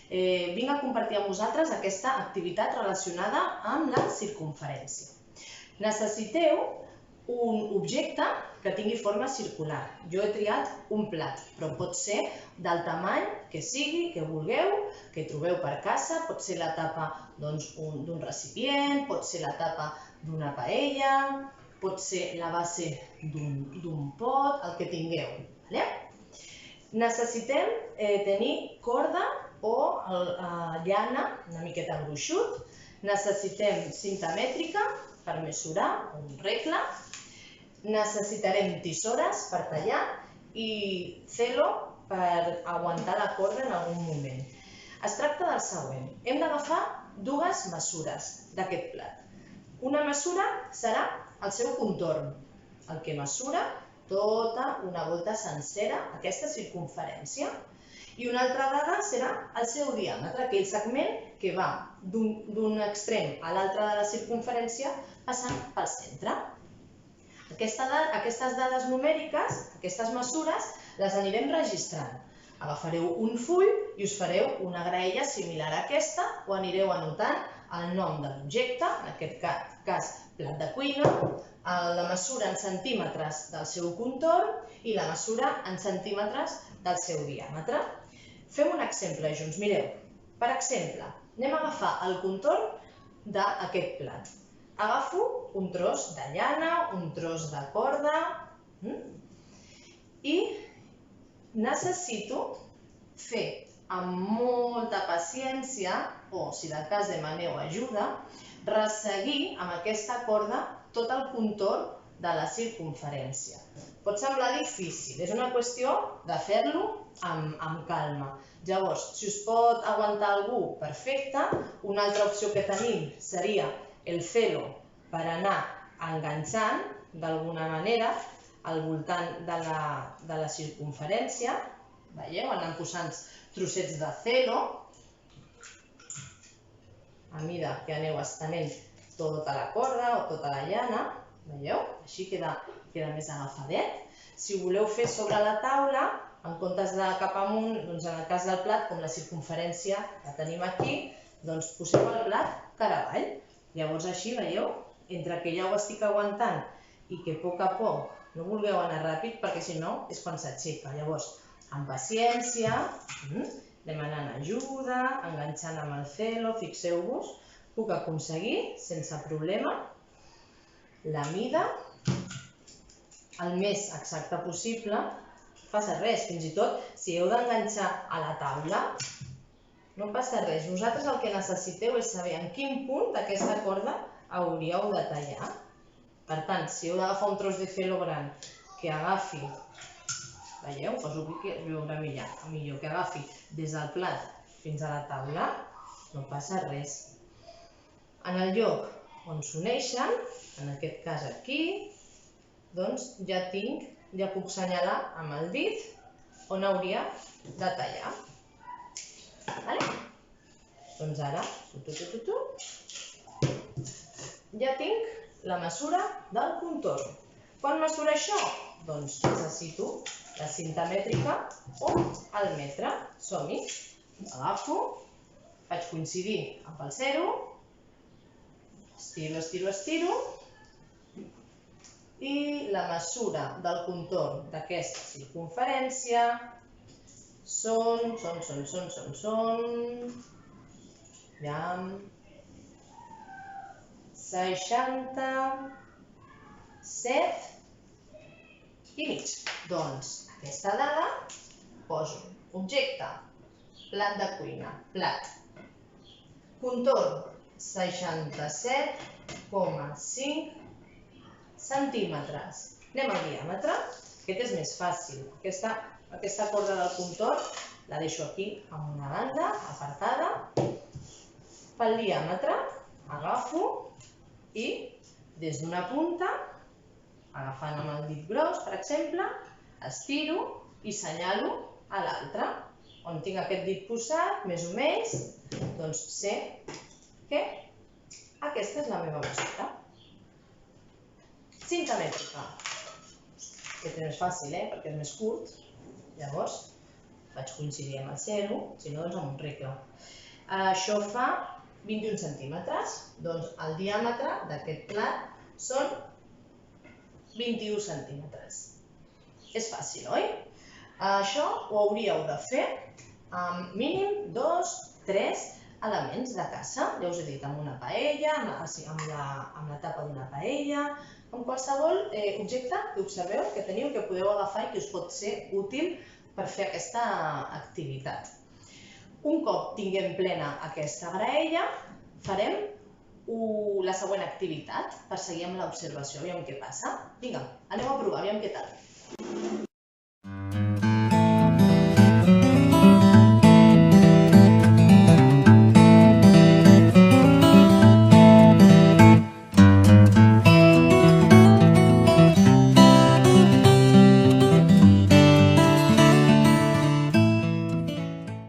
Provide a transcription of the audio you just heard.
Vinc a compartir amb vosaltres aquesta activitat relacionada amb la circumferència. Necessiteu un objecte que tingui forma circular. Jo he triat un plat, però pot ser del tamany que sigui, que vulgueu, que trobeu per casa. Pot ser la tapa d'un recipient, pot ser la tapa d'una paella, pot ser la base d'un pot, el que tingueu. Necessitem tenir corda o llana, una miqueta gruixut. Necessitem cinta mètrica per mesurar, un regle. Necessitarem tisores per tallar i celo per aguantar la corda en algun moment. Es tracta del següent. Hem d'agafar dues mesures d'aquest plat. Una mesura serà el seu contorn, el que mesura tota una volta sencera, aquesta circumferència. I una altra dada serà el seu diàmetre, aquell segment que va d'un extrem a l'altre de la circumferència passant pel centre. Aquestes dades numèriques, aquestes mesures, les anirem registrant. Agafareu un full i us fareu una graella similar a aquesta o anireu anotant el nom de l'objecte, en aquest cas plat de cuina, la mesura en centímetres del seu contorn i la mesura en centímetres del seu diàmetre. Fem un exemple junts. Mireu, per exemple, anem a agafar el contorn d'aquest plat. Agafo un tros de llana, un tros de corda i necessito fer amb molta paciència, o si de cas demaneu ajuda, resseguir amb aquesta corda tot el contorn de la circumferència. Pot semblar difícil, és una qüestió de fer-lo amb calma. Llavors, si us pot aguantar algú, perfecte. Una altra opció que tenim seria el celo per anar enganxant d'alguna manera al voltant de la circunferència. Veieu? Anant posant trossets de celo a mida que aneu estenent tota la corda o tota la llana. Veieu? Així queda més agafadet. Si ho voleu fer sobre la taula, en comptes de cap amunt, en el cas del plat, com la circunferència la tenim aquí, doncs poseu el plat cara avall. Llavors així, veieu, entre que ja ho estic aguantant i que a poc no vulgueu anar ràpid, perquè si no és quan s'aixeca. Llavors, amb paciència, demanant ajuda, enganxant amb el celo, fixeu-vos, puc aconseguir sense problema la mida el més exacta possible. No passa res, fins i tot si heu d'enganxar a la taula, no passa res. Vosaltres el que necessiteu és saber en quin punt d'aquesta corda hauríeu de tallar. Per tant, si heu d'agafar un tros de celo gran que agafi, veieu, poso aquí que es veurà millor, que agafi des del plat fins a la taula, no passa res. En el lloc on s'uneixen, en aquest cas aquí, doncs ja puc assenyalar amb el dit on hauria de tallar. Doncs ara ja tinc la mesura del contorn. Quan mesura això? Doncs necessito la cinta mètrica o el metre. Som-hi. Agafo, faig coincidir amb el zero, estiro, i la mesura del contorn d'aquesta circunferència són 67 i mig. Doncs aquesta dada poso objecte, plat de cuina, plat, contorn 67,5 centímetres. Anem al diàmetre, aquest és més fàcil. Aquesta corda del contorn la deixo aquí en una banda, apartada. Pel diàmetre agafo i des d'una punta, agafant amb el dit gros, per exemple, estiro i senyalo a l'altra. On tinc aquest dit posat, més o menys, doncs sé que aquesta és la meva mesura. Cinta mètrica. Aquest és més fàcil, perquè és més curt. Llavors, faig coincidir amb el 0, si no doncs amb un regle. Això fa 21 centímetres, doncs el diàmetre d'aquest plat són 21 centímetres. És fàcil, oi? Això ho hauríeu de fer amb mínim 2-3 elements de caça. Ja us he dit, amb una paella, amb la tapa d'una paella, amb qualsevol objecte que observeu, que teniu, que podeu agafar i que us pot ser útil per fer aquesta activitat. Un cop tinguem plena aquesta graella, farem la següent activitat per seguir amb l'observació, aviam què passa. Vinga, aneu a provar, aviam què tal.